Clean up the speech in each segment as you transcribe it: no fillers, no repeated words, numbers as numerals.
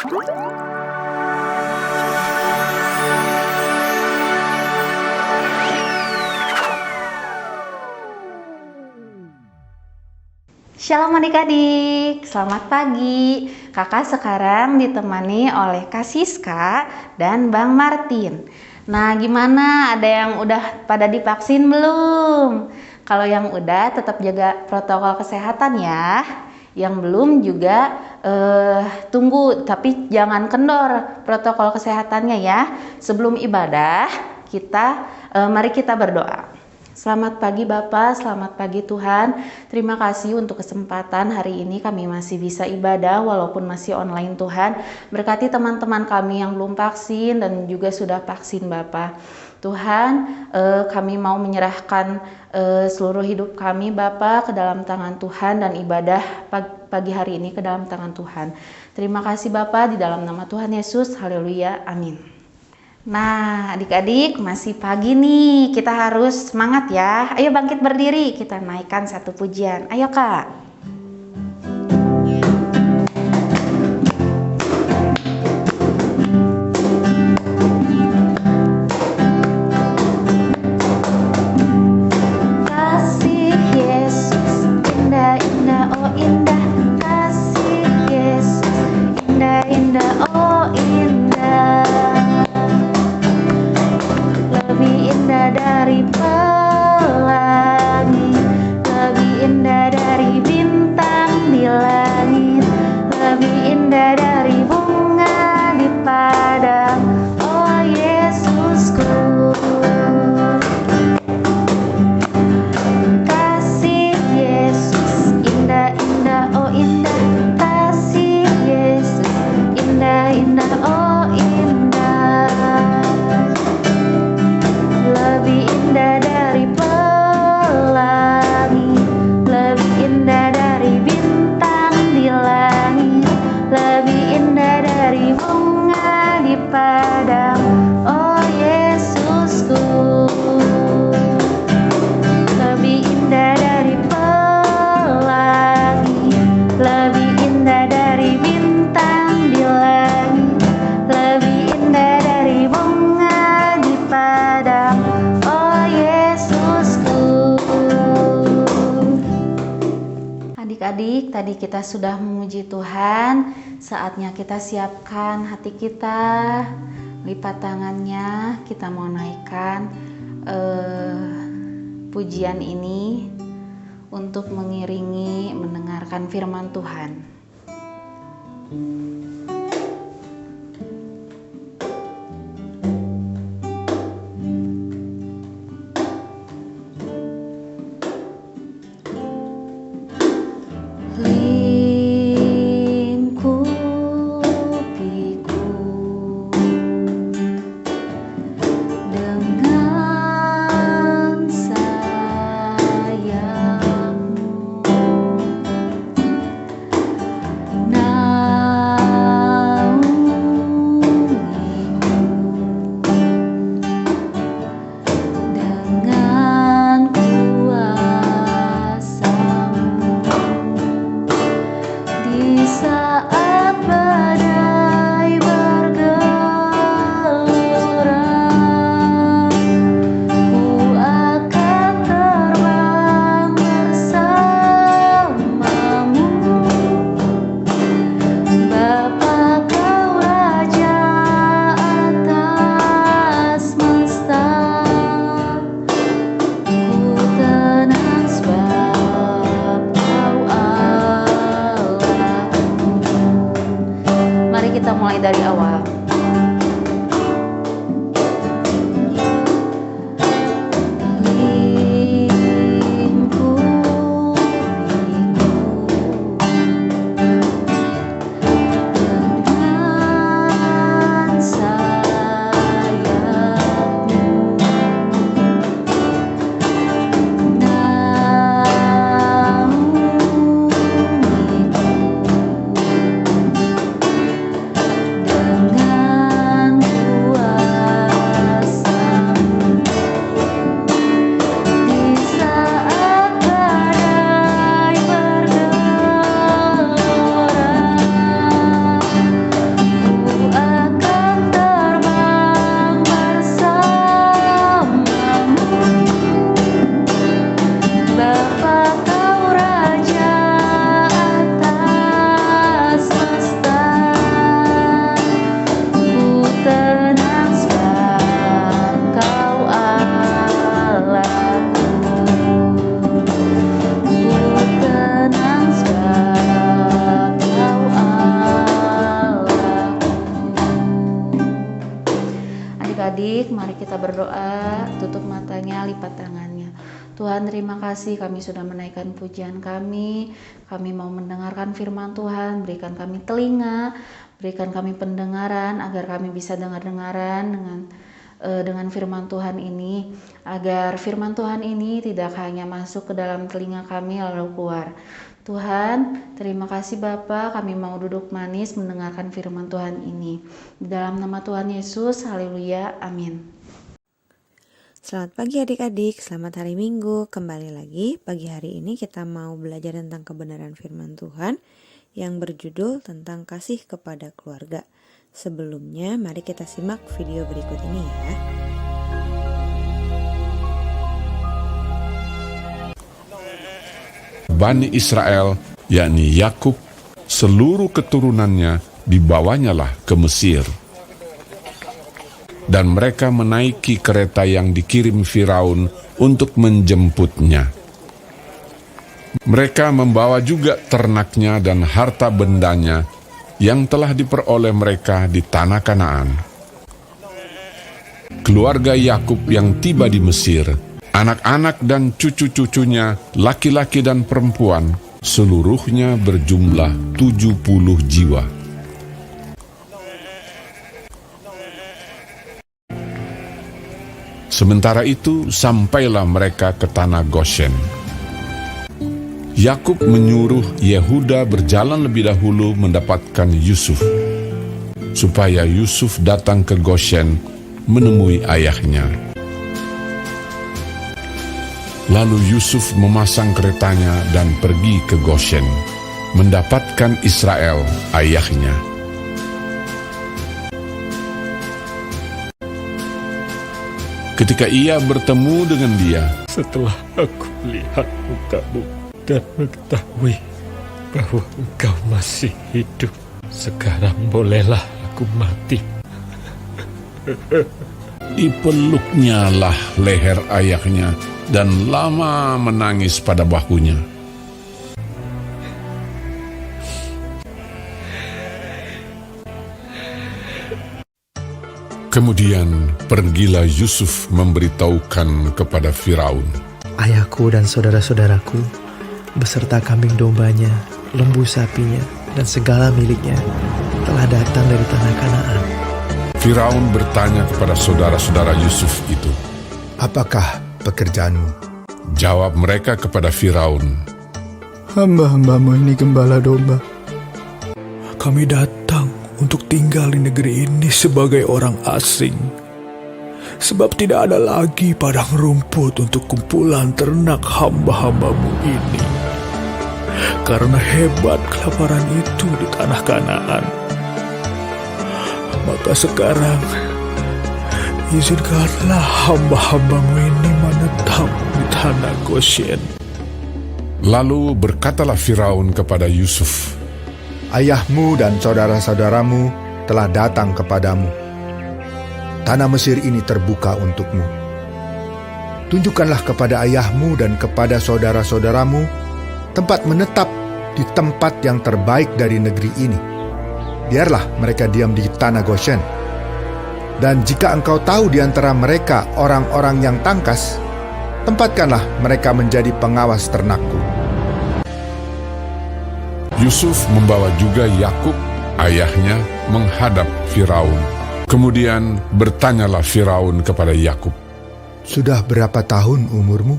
Shalom adik-adik, selamat pagi. Kakak sekarang ditemani oleh Kak Siska dan Bang Martin. Nah, gimana? Ada yang udah pada divaksin belum? Kalau yang udah, tetap jaga protokol kesehatan ya. Yang belum juga tunggu, tapi jangan kendor protokol kesehatannya ya. Sebelum ibadah, mari kita berdoa. Selamat pagi Bapak, selamat pagi Tuhan. Terima kasih untuk kesempatan hari ini kami masih bisa ibadah walaupun masih online Tuhan. Berkati teman-teman kami yang belum vaksin dan juga sudah vaksin Bapak. Tuhan, kami mau menyerahkan seluruh hidup kami Bapak ke dalam tangan Tuhan dan ibadah pagi hari ini ke dalam tangan Tuhan. Terima kasih Bapak, di dalam nama Tuhan Yesus. Haleluya, amin. Nah, adik-adik masih pagi nih, kita harus semangat ya. Ayo bangkit berdiri, kita naikkan satu pujian. Ayo Kak. Kasih Yesus, indah, indah, oh indah. Kasih Yesus, indah, indah, oh indah. Lebih indah dari pelangi, lebih indah dari bintang di langit, lebih indah dari bunga di padang, oh Yesusku. Kasih Yesus, indah, indah, oh indah. Kasih Yesus, indah, indah, oh indah. Lebih indah dari pelangi, lebih indah dari bintang di langit, lebih indah dari bunga di padang, oh Yesusku. Lebih indah dari pelangi, lebih indah dari bintang di langit, lebih indah dari bunga di padang, oh Yesusku. Adik-adik, tadi kita sudah memuji Tuhan. Saatnya kita siapkan hati kita, lipat tangannya. Kita mau naikkan pujian ini untuk mengiringi mendengarkan firman Tuhan. Kita mulai dari awal. Dengan adik-adik, mari kita berdoa, tutup matanya, lipat tangannya. Tuhan, terima kasih kami sudah menaikkan pujian kami mau mendengarkan firman Tuhan, berikan kami telinga, berikan kami pendengaran, agar kami bisa dengar-dengaran dengan firman Tuhan ini, agar firman Tuhan ini tidak hanya masuk ke dalam telinga kami lalu keluar. Tuhan, terima kasih Bapa, kami mau duduk manis mendengarkan firman Tuhan ini. Di dalam nama Tuhan Yesus, haleluya, amin. Selamat pagi adik-adik, selamat hari Minggu. Kembali lagi, pagi hari ini kita mau belajar tentang kebenaran firman Tuhan yang berjudul tentang kasih kepada keluarga. Sebelumnya, mari kita simak video berikut ini ya. Bani Israel, yakni Yakub, seluruh keturunannya dibawanyalah ke Mesir. Dan mereka menaiki kereta yang dikirim Firaun untuk menjemputnya. Mereka membawa juga ternaknya dan harta bendanya yang telah diperoleh mereka di tanah Kanaan. Keluarga Yakub yang tiba di Mesir, anak-anak dan cucu-cucunya, laki-laki dan perempuan, seluruhnya berjumlah 70 jiwa. Sementara itu, sampailah mereka ke tanah Goshen. Yakub menyuruh Yehuda berjalan lebih dahulu mendapatkan Yusuf, supaya Yusuf datang ke Goshen menemui ayahnya. Lalu Yusuf memasang keretanya dan pergi ke Goshen, mendapatkan Israel, ayahnya. Ketika ia bertemu dengan dia, setelah aku melihat mukamu dan mengetahui bahwa engkau masih hidup, sekarang bolehlah aku mati. Dipeluknya lah leher ayahnya dan lama menangis pada bahunya. Kemudian pergilah Yusuf memberitahukan kepada Firaun, Ayahku dan saudara-saudaraku, beserta kambing dombanya, lembu sapinya, dan segala miliknya, telah datang dari tanah Kanaan. Firaun bertanya kepada saudara-saudara Yusuf itu, apakah pekerjaanmu? Jawab mereka kepada Firaun, Hamba-hambamu ini gembala domba. Kami datang untuk tinggal di negeri ini sebagai orang asing, sebab tidak ada lagi padang rumput untuk kumpulan ternak hamba-hambamu ini. Karena hebat kelaparan itu di tanah Kanaan, maka sekarang izinkanlah hamba-hambamu ini menetap di tanah Goshen. Lalu berkatalah Firaun kepada Yusuf, Ayahmu dan saudara-saudaramu telah datang kepadamu. Tanah Mesir ini terbuka untukmu. Tunjukkanlah kepada ayahmu dan kepada saudara-saudaramu tempat menetap di tempat yang terbaik dari negeri ini. Biarlah mereka diam di tanah Goshen. Dan jika engkau tahu di antara mereka orang-orang yang tangkas, tempatkanlah mereka menjadi pengawas ternakku. Yusuf membawa juga Yakub, ayahnya, menghadap Firaun. Kemudian bertanyalah Firaun kepada Yakub, Sudah berapa tahun umurmu?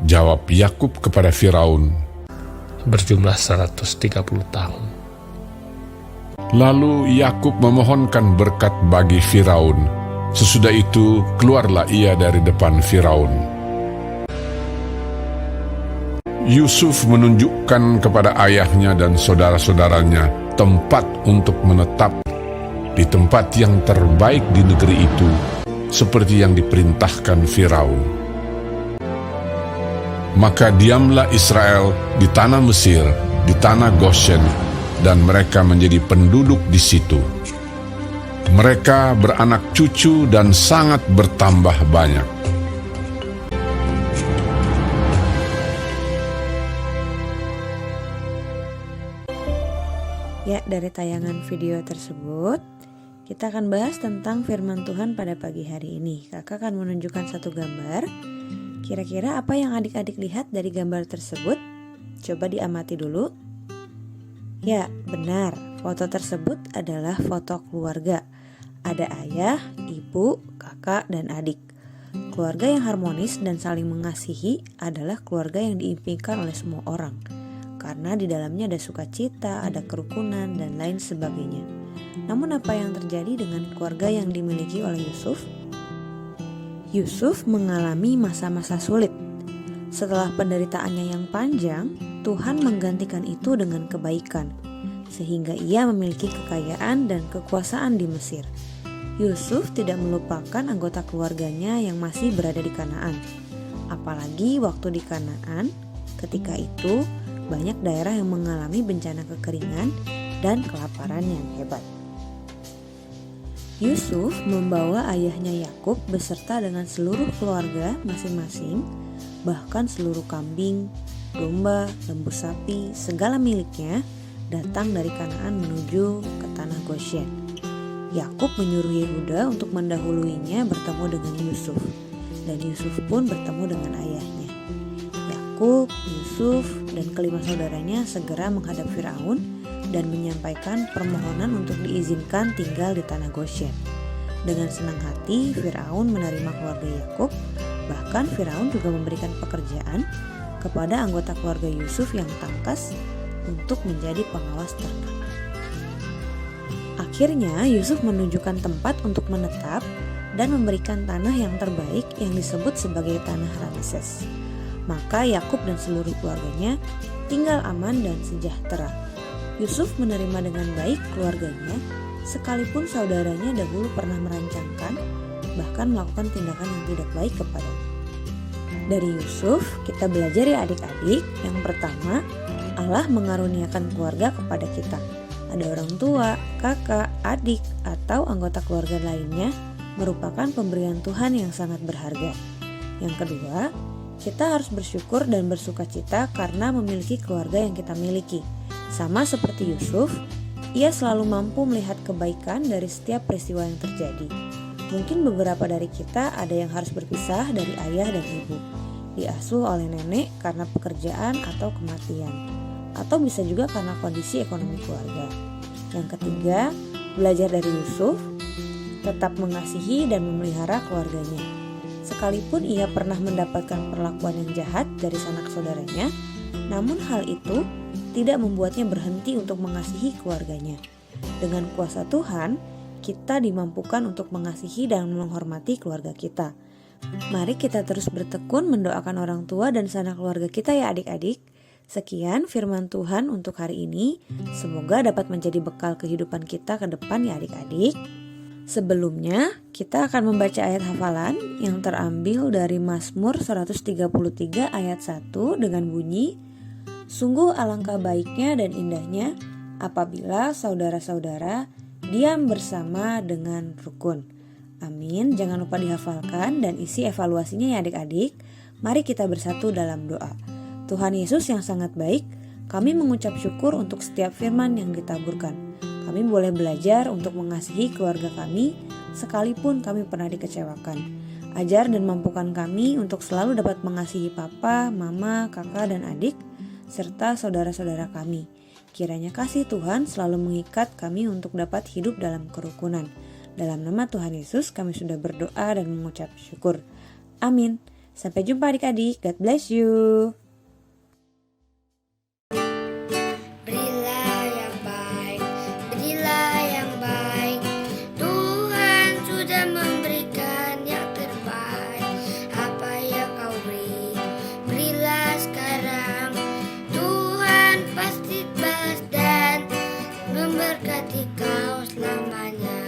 Jawab Yakub kepada Firaun, Berjumlah 130 tahun. Lalu Yakub memohonkan berkat bagi Firaun. Sesudah itu keluarlah ia dari depan Firaun. Yusuf menunjukkan kepada ayahnya dan saudara-saudaranya tempat untuk menetap di tempat yang terbaik di negeri itu, seperti yang diperintahkan Firaun. Maka diamlah Israel di tanah Mesir, di tanah Goshen, dan mereka menjadi penduduk di situ. Mereka beranak cucu dan sangat bertambah banyak. Ya, dari tayangan video tersebut Kita akan bahas tentang firman Tuhan pada pagi hari ini. Kakak akan menunjukkan satu gambar. Kira-kira apa yang adik-adik lihat dari gambar tersebut? Coba diamati dulu. Ya, benar. Foto tersebut adalah foto keluarga. Ada ayah, ibu, kakak, dan adik. Keluarga yang harmonis dan saling mengasihi adalah keluarga yang diimpikan oleh semua orang. Karena di dalamnya ada sukacita, ada kerukunan, dan lain sebagainya. Namun apa yang terjadi dengan keluarga yang dimiliki oleh Yusuf? Yusuf mengalami masa-masa sulit. Setelah penderitaannya yang panjang, Tuhan menggantikan itu dengan kebaikan, sehingga ia memiliki kekayaan dan kekuasaan di Mesir. Yusuf tidak melupakan anggota keluarganya yang masih berada di Kanaan. Apalagi waktu di Kanaan, ketika itu banyak daerah yang mengalami bencana kekeringan dan kelaparan yang hebat. Yusuf membawa ayahnya Yakub beserta dengan seluruh keluarga masing-masing, bahkan seluruh kambing, domba, lembu sapi, segala miliknya datang dari Kanaan menuju ke tanah Goshen. Yakub menyuruh Yehuda untuk mendahuluinya bertemu dengan Yusuf, dan Yusuf pun bertemu dengan ayahnya. Yakub, Yusuf, dan kelima saudaranya segera menghadap Firaun dan menyampaikan permohonan untuk diizinkan tinggal di tanah Goshen. Dengan senang hati, Firaun menerima keluarga Yakub. Bahkan Firaun juga memberikan pekerjaan kepada anggota keluarga Yusuf yang tangkas untuk menjadi pengawas ternak. Akhirnya Yusuf menunjukkan tempat untuk menetap dan memberikan tanah yang terbaik yang disebut sebagai tanah Rameses. Maka Yakub dan seluruh keluarganya tinggal aman dan sejahtera. Yusuf menerima dengan baik keluarganya, sekalipun saudaranya dahulu pernah merancangkan bahkan melakukan tindakan yang tidak baik kepadanya. Dari Yusuf kita belajar ya adik-adik. Yang pertama, Allah mengaruniakan keluarga kepada kita. Ada orang tua, kakak, adik, atau anggota keluarga lainnya merupakan pemberian Tuhan yang sangat berharga. Yang kedua, kita harus bersyukur dan bersukacita karena memiliki keluarga yang kita miliki. Sama seperti Yusuf, ia selalu mampu melihat kebaikan dari setiap peristiwa yang terjadi. Mungkin beberapa dari kita ada yang harus berpisah dari ayah dan ibu, diasuh oleh nenek karena pekerjaan atau kematian, atau bisa juga karena kondisi ekonomi keluarga. Yang ketiga, belajar dari Yusuf, tetap mengasihi dan memelihara keluarganya. Sekalipun ia pernah mendapatkan perlakuan yang jahat dari sanak saudaranya, namun hal itu tidak membuatnya berhenti untuk mengasihi keluarganya. Dengan kuasa Tuhan, kita dimampukan untuk mengasihi dan menghormati keluarga kita. Mari kita terus bertekun mendoakan orang tua dan sanak keluarga kita ya adik-adik. Sekian firman Tuhan untuk hari ini. Semoga dapat menjadi bekal kehidupan kita ke depan ya adik-adik. Sebelumnya, kita akan membaca ayat hafalan yang terambil dari Mazmur 133 ayat 1 dengan bunyi, "Sungguh alangkah baiknya dan indahnya apabila saudara-saudara diam bersama dengan rukun." Amin. Jangan lupa dihafalkan dan isi evaluasinya ya adik-adik. Mari kita bersatu dalam doa. Tuhan Yesus yang sangat baik, kami mengucap syukur untuk setiap firman yang ditaburkan. Kami boleh belajar untuk mengasihi keluarga kami, sekalipun kami pernah dikecewakan. Ajar dan mampukan kami untuk selalu dapat mengasihi papa, mama, kakak, dan adik, serta saudara-saudara kami. Kiranya kasih Tuhan selalu mengikat kami untuk dapat hidup dalam kerukunan. Dalam nama Tuhan Yesus kami sudah berdoa dan mengucap syukur. Amin. Sampai jumpa adik-adik. God bless you. Memberkati kau selamanya.